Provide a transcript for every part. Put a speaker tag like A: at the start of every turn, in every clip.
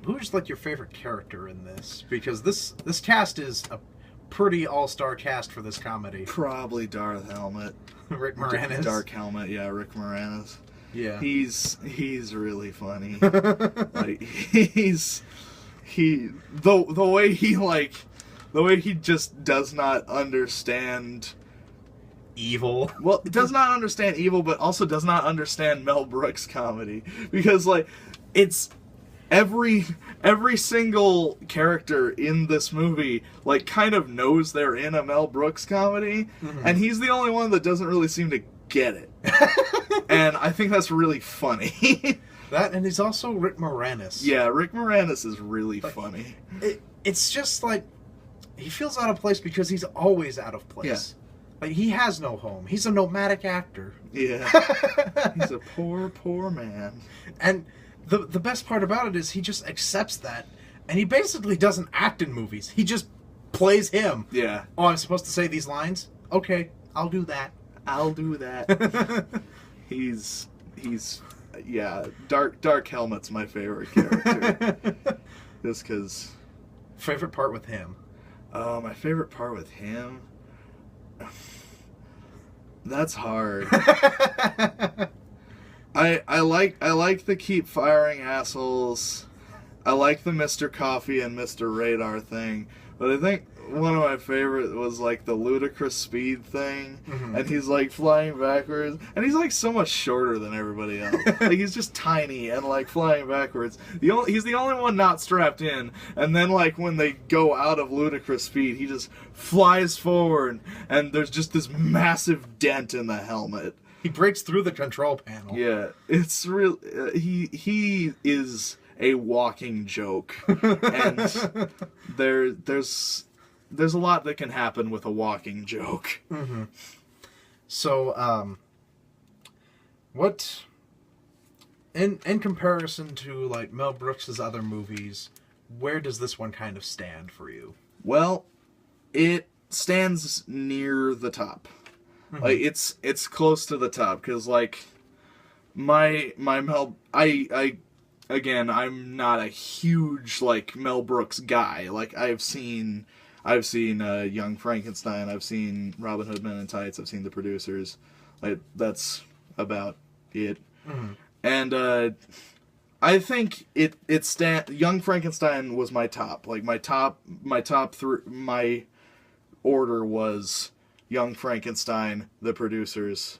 A: Who's like your favorite character in this? Because this cast is a pretty all-star cast for this comedy.
B: Probably Darth Helmet.
A: Rick Moranis.
B: Dark Helmet, yeah, Rick Moranis.
A: Yeah.
B: He's really funny. Like the way he just does not understand
A: evil.
B: Well, does not understand evil, but also does not understand Mel Brooks comedy, because like it's every single character in this movie like kind of knows they're in a Mel Brooks comedy, and he's the only one that doesn't really seem to get it. And I think that's really funny.
A: That, and he's also Rick Moranis.
B: Yeah, Rick Moranis is really funny.
A: It's just like he feels out of place because he's always out of place. Yeah. Like, he has no home. He's a nomadic actor.
B: Yeah. He's a poor man.
A: And the best part about it is he just accepts that, and he basically doesn't act in movies. He just plays him.
B: Yeah.
A: Oh, I'm supposed to say these lines? Okay, I'll do that.
B: I'll do that. He's yeah, Dark Helmet's my favorite character. Just because.
A: Favorite part with him?
B: My favorite part with him? That's hard. I like the keep firing assholes. I like the Mr. Coffee and Mr. Radar thing, but I think one of my favorite was like the ludicrous speed thing, and he's like flying backwards, and he's like so much shorter than everybody else. Like, he's just tiny and like flying backwards. He's the only one not strapped in, and then like when they go out of ludicrous speed, he just flies forward, and there's just this massive dent in the helmet.
A: He breaks through the control panel.
B: Yeah, it's real. He is a walking joke, and there's a lot that can happen with a walking joke.
A: So, what in comparison to like Mel Brooks's other movies, where does this one kind of stand for you?
B: Well, it stands near the top. Like it's close to the top, because like my Mel, again, I'm not a huge like Mel Brooks guy. Like I've seen Young Frankenstein, I've seen Robin Hood Men in Tights, I've seen The Producers. Like that's about it. And I think Young Frankenstein was my top. Like my top three, my order was Young Frankenstein, The Producers,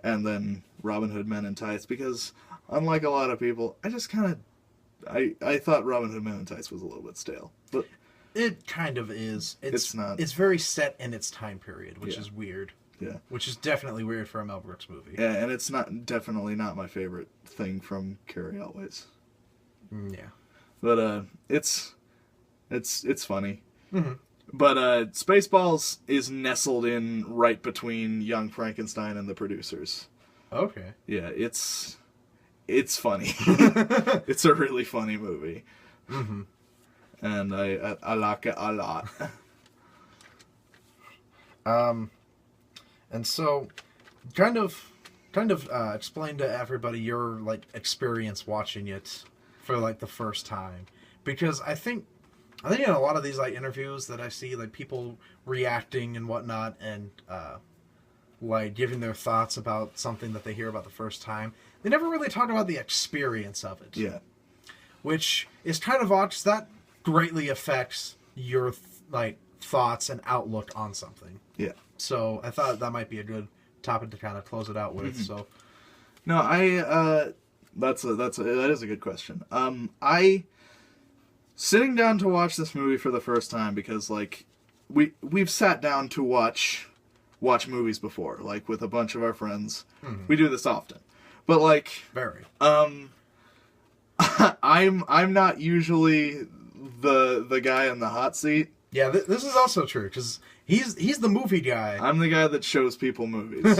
B: and then Robin Hood Men in Tights, because unlike a lot of people, I just kind of I thought Robin Hood Men in Tights was a little bit stale, but
A: it kind of is.
B: It's not.
A: It's very set in its time period, which is weird.
B: Yeah.
A: Which is definitely weird for a Mel Brooks movie.
B: Yeah, and it's definitely not my favorite thing from Carrie Always.
A: Yeah.
B: But it's funny. But Spaceballs is nestled in right between Young Frankenstein and The Producers.
A: Okay.
B: Yeah, it's funny. It's a really funny movie. And I like it a lot.
A: And so, kind of explain to everybody your like experience watching it for like the first time, because I think in a lot of these like interviews that I see, like people reacting and whatnot, and like giving their thoughts about something that they hear about the first time, they never really talk about the experience of it.
B: Yeah.
A: Which is kind of odd, 'cause that greatly affects your like thoughts and outlook on something.
B: Yeah.
A: So I thought that might be a good topic to kind of close it out with. So,
B: no, that is a good question. I sitting down to watch this movie for the first time, because like we've sat down to watch movies before, like with a bunch of our friends. We do this often, but like
A: very.
B: I'm not usually the guy in the hot seat.
A: Yeah, this is also true, because he's the movie guy.
B: I'm the guy that shows people movies,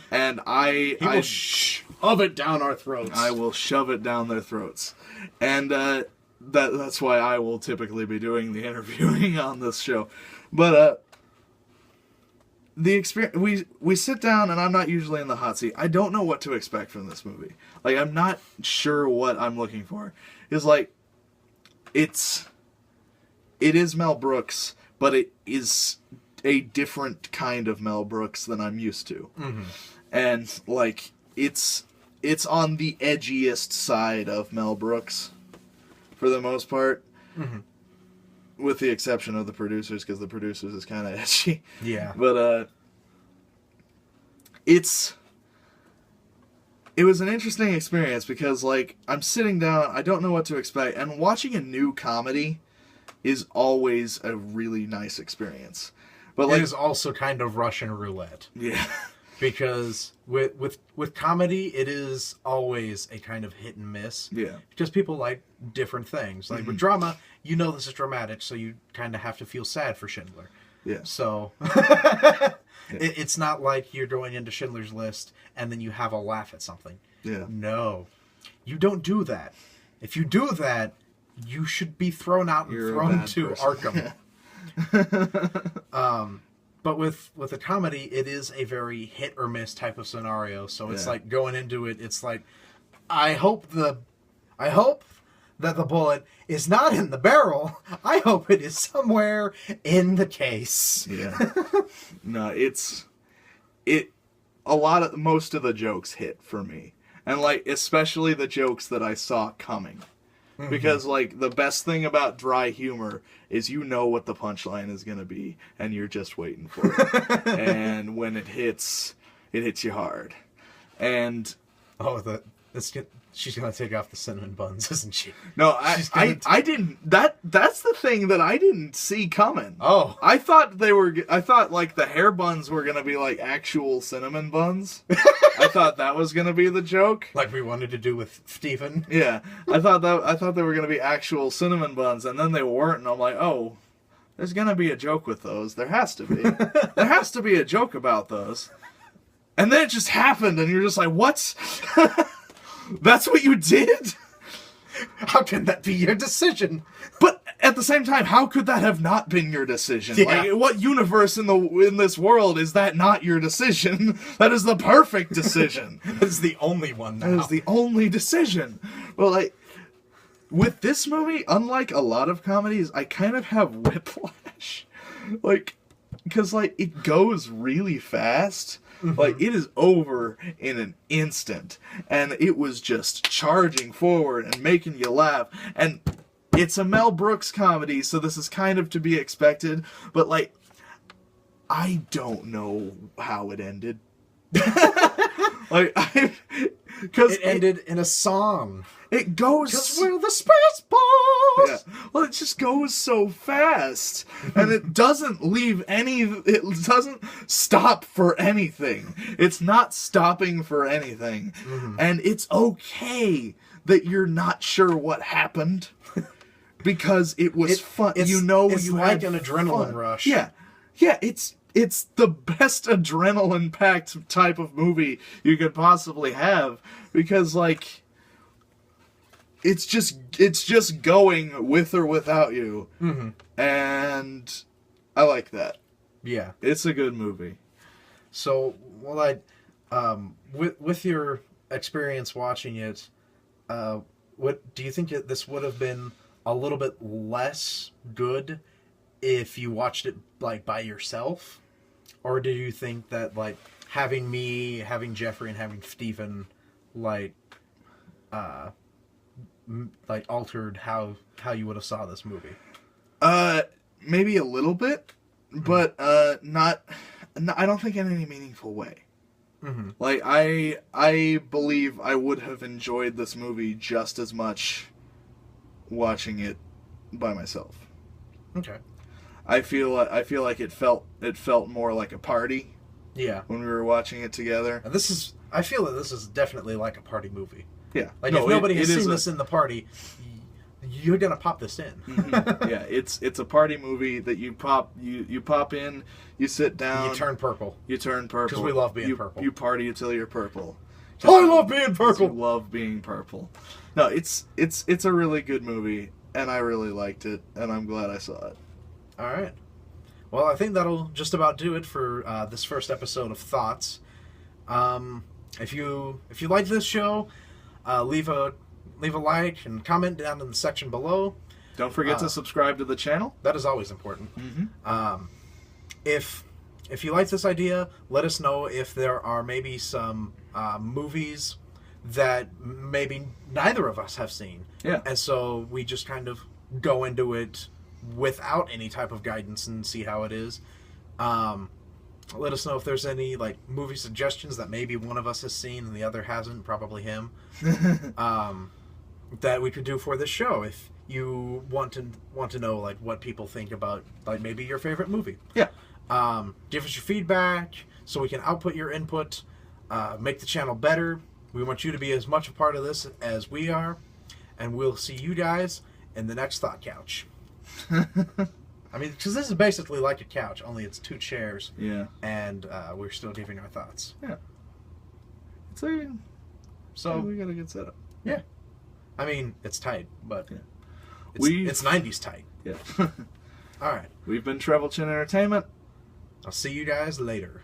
B: and
A: he will shove it down our throats.
B: I will shove it down their throats, and that's why I will typically be doing the interviewing on this show. But the experience, we sit down, and I'm not usually in the hot seat. I don't know what to expect from this movie. Like, I'm not sure what I'm looking for. is like it is Mel Brooks, but it is a different kind of Mel Brooks than I'm used to.
A: Mm-hmm.
B: And like it's on the edgiest side of Mel Brooks for the most part.
A: Mm-hmm.
B: With the exception of the producers, because the producers is kind of edgy.
A: Yeah.
B: But it was an interesting experience because, like, I'm sitting down, I don't know what to expect, and watching a new comedy is always a really nice experience. But like,
A: it is also kind of Russian roulette.
B: Yeah.
A: Because with comedy, it is always a kind of hit and miss.
B: Yeah.
A: Because people like different things. Like with drama, you know this is dramatic, so you kind of have to feel sad for Schindler.
B: Yeah.
A: So it's not like you're going into Schindler's List and then you have a laugh at something.
B: Yeah.
A: No. You don't do that. If you do that, you should be thrown out and
B: You're
A: thrown to
B: person.
A: Arkham. But with a comedy, it is a very hit or miss type of scenario. So it's like going into it, it's like, I hope that the bullet is not in the barrel. I hope it is somewhere in the case.
B: Yeah. No, most of the jokes hit for me. And like, especially the jokes that I saw coming. Mm-hmm. Because like, the best thing about dry humor is you know what the punchline is going to be, and you're just waiting for it. And when it hits you hard. And she's gonna take off the cinnamon buns, isn't she? No, I didn't. That's the thing that I didn't see coming.
A: Oh,
B: I thought like the hair buns were gonna be like actual cinnamon buns. I thought that was gonna be the joke,
A: like we wanted to do with Stephen.
B: Yeah, I thought they were gonna be actual cinnamon buns, and then they weren't, and I'm like, oh, there's gonna be a joke with those. There has to be. There has to be a joke about those. And then it just happened, and you're just like, what? That's what you did?
A: How can that be your decision?
B: But at the same time, how could that have not been your decision?
A: Yeah.
B: Like, what universe in this world is that not your decision? That is the perfect decision.
A: That is the only one now.
B: That is the only decision. Well, like, with this movie, unlike a lot of comedies, I kind of have whiplash. Like, because, like, it goes really fast. Mm-hmm. Like, it is over in an instant. And it was just charging forward and making you laugh. And it's a Mel Brooks comedy, so this is kind of to be expected. But, like, I don't know how it ended. Because
A: it ended in a song.
B: It goes...
A: Because we're the Spaceballs!
B: Yeah. Well, it just goes so fast. And it doesn't leave any... It doesn't stop for anything. It's not stopping for anything. Mm-hmm. And it's okay that you're not sure what happened. Because it was fun.
A: It's
B: you
A: like
B: had
A: an adrenaline
B: fun.
A: rush.
B: Yeah. Yeah, it's the best adrenaline-packed type of movie you could possibly have. Because, like... It's just going with or without you. Mm-hmm. And I like that.
A: Yeah.
B: It's a good movie.
A: So, well, with your experience watching it, what do you think this would have been a little bit less good if you watched it, like, by yourself? Or do you think that, like, having me, having Jeffrey, and having Stephen, like altered how you would have saw this movie?
B: Maybe a little bit, but not. I don't think in any meaningful way. Mm-hmm. Like I believe I would have enjoyed this movie just as much watching it by myself.
A: Okay.
B: I feel like it felt more like a party.
A: Yeah.
B: When we were watching it together.
A: And I feel that this is definitely like a party movie.
B: Yeah.
A: Like, if nobody has seen this in the party, you're gonna pop this in.
B: Mm-hmm. Yeah, it's a party movie that you pop in, you sit down,
A: you turn purple.
B: Because
A: we love being purple.
B: You party until you're purple.
A: I love being purple.
B: You love being purple. No, it's a really good movie, and I really liked it, and I'm glad I saw it.
A: All right. Well, I think that'll just about do it for this first episode of Thoughts. If you like this show, leave a leave a like and comment down in the section below.
B: Don't forget to subscribe to the channel.
A: That is always important.
B: Mm-hmm.
A: If you like this idea, let us know if there are maybe some movies that maybe neither of us have seen.
B: Yeah.
A: And so we just kind of go into it without any type of guidance and see how it is. Let us know if there's any like movie suggestions that maybe one of us has seen and the other hasn't, probably him. That we could do for this show if you want to know like what people think about like maybe your favorite movie.
B: Yeah.
A: Give us your feedback so we can output your input, make the channel better. We want you to be as much a part of this as we are, and we'll see you guys in the next Thought Couch. I mean, because this is basically like a couch, only it's 2 chairs.
B: Yeah.
A: And we're still giving our thoughts.
B: Yeah.
A: So
B: we got a good setup.
A: Yeah. I mean, it's tight, but
B: yeah.
A: it's 90s tight.
B: Yeah.
A: All right.
B: We've been TrebleChin Entertainment.
A: I'll see you guys later.